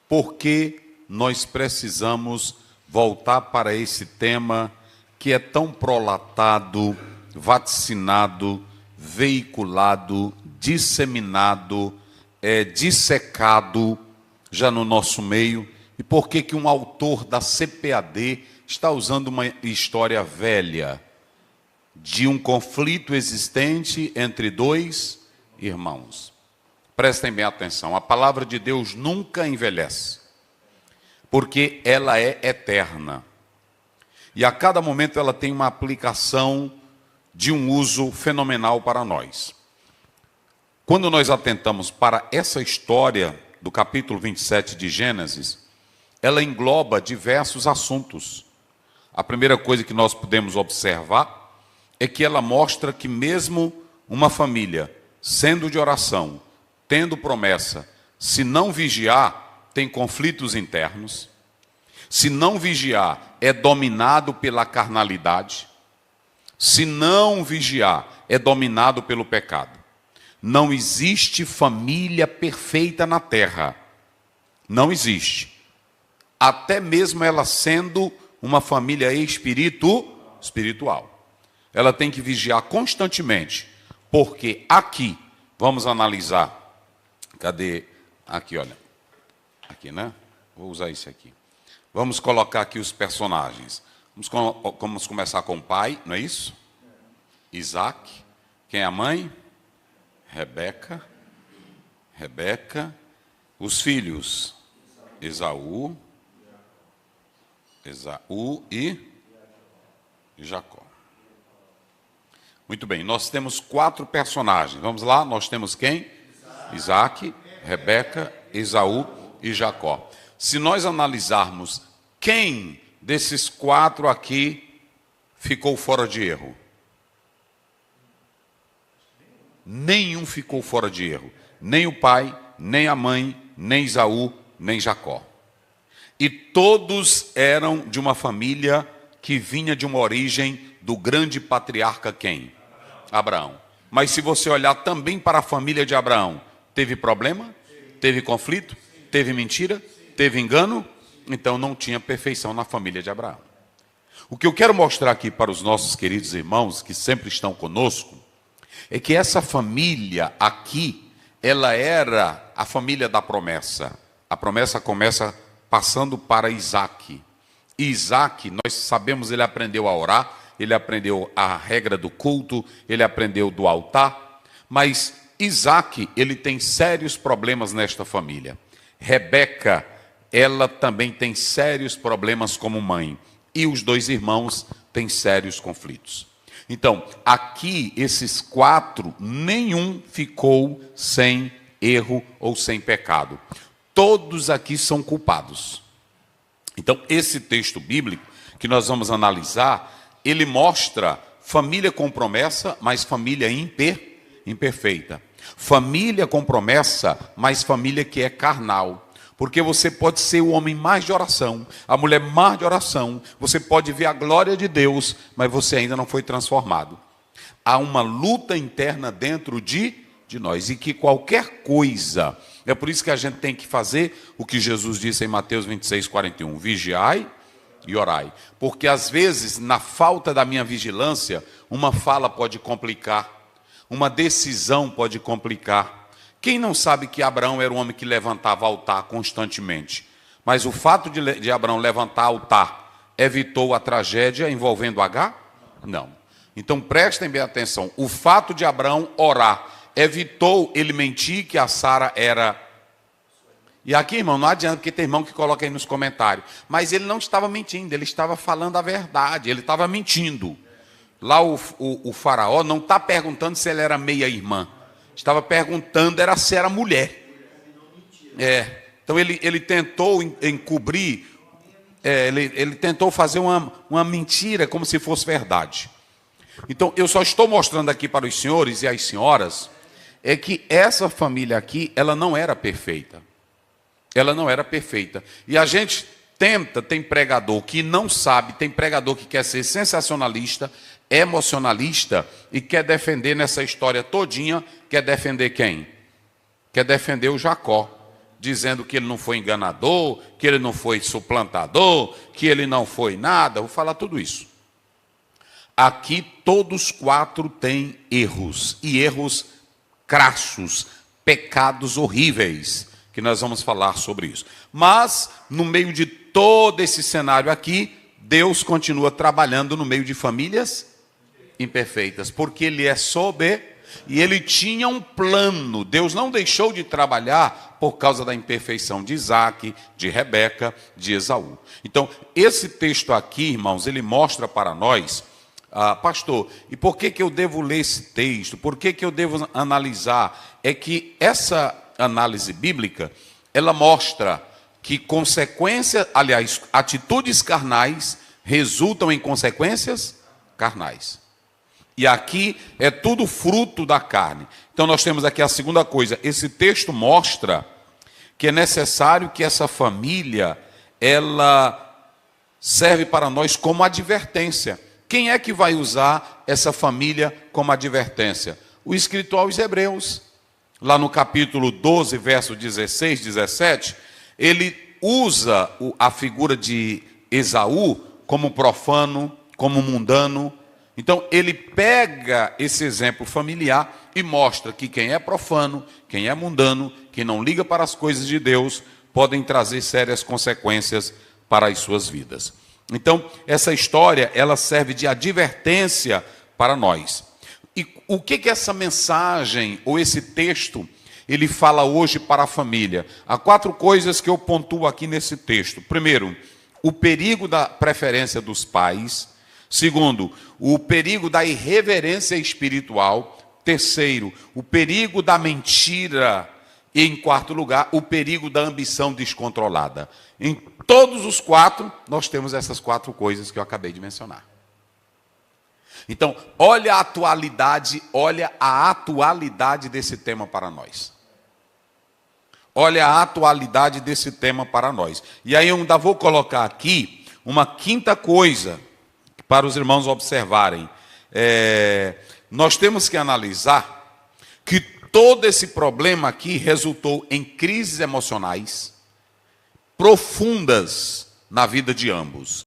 por que nós precisamos voltar para esse tema que é tão prolatado, vaticinado, veiculado, disseminado, dissecado já no nosso meio, e por que que um autor da CPAD está usando uma história velha de um conflito existente entre dois irmãos. Prestem bem atenção, a palavra de Deus nunca envelhece, porque ela é eterna. E a cada momento ela tem uma aplicação de um uso fenomenal para nós. Quando nós atentamos para essa história do capítulo 27 de Gênesis, ela engloba diversos assuntos. A primeira coisa que nós podemos observar é que ela mostra que mesmo uma família, sendo de oração, tendo promessa, se não vigiar, tem conflitos internos. Se não vigiar, é dominado pela carnalidade. Se não vigiar, é dominado pelo pecado. Não existe família perfeita na terra. Não existe. Até mesmo ela sendo uma família espiritual. Ela tem que vigiar constantemente, porque aqui, vamos analisar, cadê? Aqui, olha, aqui, né? Vou usar esse aqui. Vamos colocar aqui os personagens. Vamos começar com o pai, não é isso? Isaac. Quem é a mãe? Rebeca. Os filhos? Esaú e Jacó. Muito bem, nós temos 4 personagens. Vamos lá, nós temos quem? Isaac, Rebeca, Esaú e Jacó. Se nós analisarmos quem desses 4 aqui ficou fora de erro? Nenhum ficou fora de erro. Nem o pai, nem a mãe, nem Esaú, nem Jacó. E todos eram de uma família que vinha de uma origem do grande patriarca quem? Abraão. Mas se você olhar também para a família de Abraão, teve problema? Teve conflito? Teve mentira? Teve engano? Então não tinha perfeição na família de Abraão. O que eu quero mostrar aqui para os nossos queridos irmãos que sempre estão conosco, é que essa família aqui, ela era a família da promessa. A promessa começa passando para Isaac. E Isaac, nós sabemos, ele aprendeu a orar, ele aprendeu a regra do culto, ele aprendeu do altar, mas Isaac, ele tem sérios problemas nesta família. Rebeca, ela também tem sérios problemas como mãe, e os 2 irmãos têm sérios conflitos. Então, aqui, esses 4, nenhum ficou sem erro ou sem pecado. Todos aqui são culpados. Então, esse texto bíblico que nós vamos analisar, ele mostra família com promessa, mas família imperfeita. Família com promessa, mas família que é carnal. Porque você pode ser o homem mais de oração, a mulher mais de oração, você pode ver a glória de Deus, mas você ainda não foi transformado. Há uma luta interna dentro de nós, e que qualquer coisa, é por isso que a gente tem que fazer o que Jesus disse em Mateus 26:41, vigiai e orai. Porque às vezes, na falta da minha vigilância, uma fala pode complicar, uma decisão pode complicar. Quem não sabe que Abraão era um homem que levantava altar constantemente? Mas o fato de Abraão levantar altar evitou a tragédia envolvendo H? Não. Então prestem bem atenção. O fato de Abraão orar evitou ele mentir que a Sara era... E aqui, irmão, não adianta, porque tem irmão que coloca aí nos comentários. Mas ele não estava mentindo, ele estava falando a verdade, ele estava mentindo. Lá o faraó não está perguntando se ele era meia-irmã. Estava perguntando se era mulher. Então ele tentou encobrir, ele tentou fazer uma mentira como se fosse verdade. Então eu só estou mostrando aqui para os senhores e as senhoras, é que essa família aqui, ela não era perfeita. Ela não era perfeita. E a gente tem pregador que não sabe, tem pregador que quer ser sensacionalista, emocionalista e quer defender nessa história todinha, quer defender quem? Quer defender o Jacó. dizendo que ele não foi enganador, que ele não foi suplantador, que ele não foi nada. Vou falar tudo isso. Aqui todos quatro têm erros, e erros crassos, pecados horríveis, que nós vamos falar sobre isso. Mas, no meio de todo esse cenário aqui, Deus continua trabalhando no meio de famílias imperfeitas, porque Ele é soberano e Ele tinha um plano. Deus não deixou de trabalhar por causa da imperfeição de Isaac, de Rebeca, de Esaú. Então, esse texto aqui, irmãos, ele mostra para nós, pastor, e por que eu devo ler esse texto? Por que eu devo analisar? É que essa análise bíblica, ela mostra que consequências, aliás, atitudes carnais resultam em consequências carnais. E aqui é tudo fruto da carne. Então nós temos aqui a segunda coisa. Esse texto mostra que é necessário que essa família, ela serve para nós como advertência. Quem é que vai usar essa família como advertência? O escritor aos Hebreus. Lá no capítulo 12, verso 16, 17, ele usa a figura de Esaú como profano, como mundano. Então, ele pega esse exemplo familiar e mostra que quem é profano, quem é mundano, quem não liga para as coisas de Deus, podem trazer sérias consequências para as suas vidas. Então, essa história, ela serve de advertência para nós. E o que essa mensagem, ou esse texto, ele fala hoje para a família? Há quatro coisas que eu pontuo aqui nesse texto. Primeiro, o perigo da preferência dos pais. Segundo, o perigo da irreverência espiritual. Terceiro, o perigo da mentira. E, em quarto lugar, o perigo da ambição descontrolada. Em todos os quatro, nós temos essas quatro coisas que eu acabei de mencionar. Então, olha a atualidade desse tema para nós. Olha a atualidade desse tema para nós. E aí eu ainda vou colocar aqui uma quinta coisa para os irmãos observarem. Nós temos que analisar que todo esse problema aqui resultou em crises emocionais profundas na vida de ambos.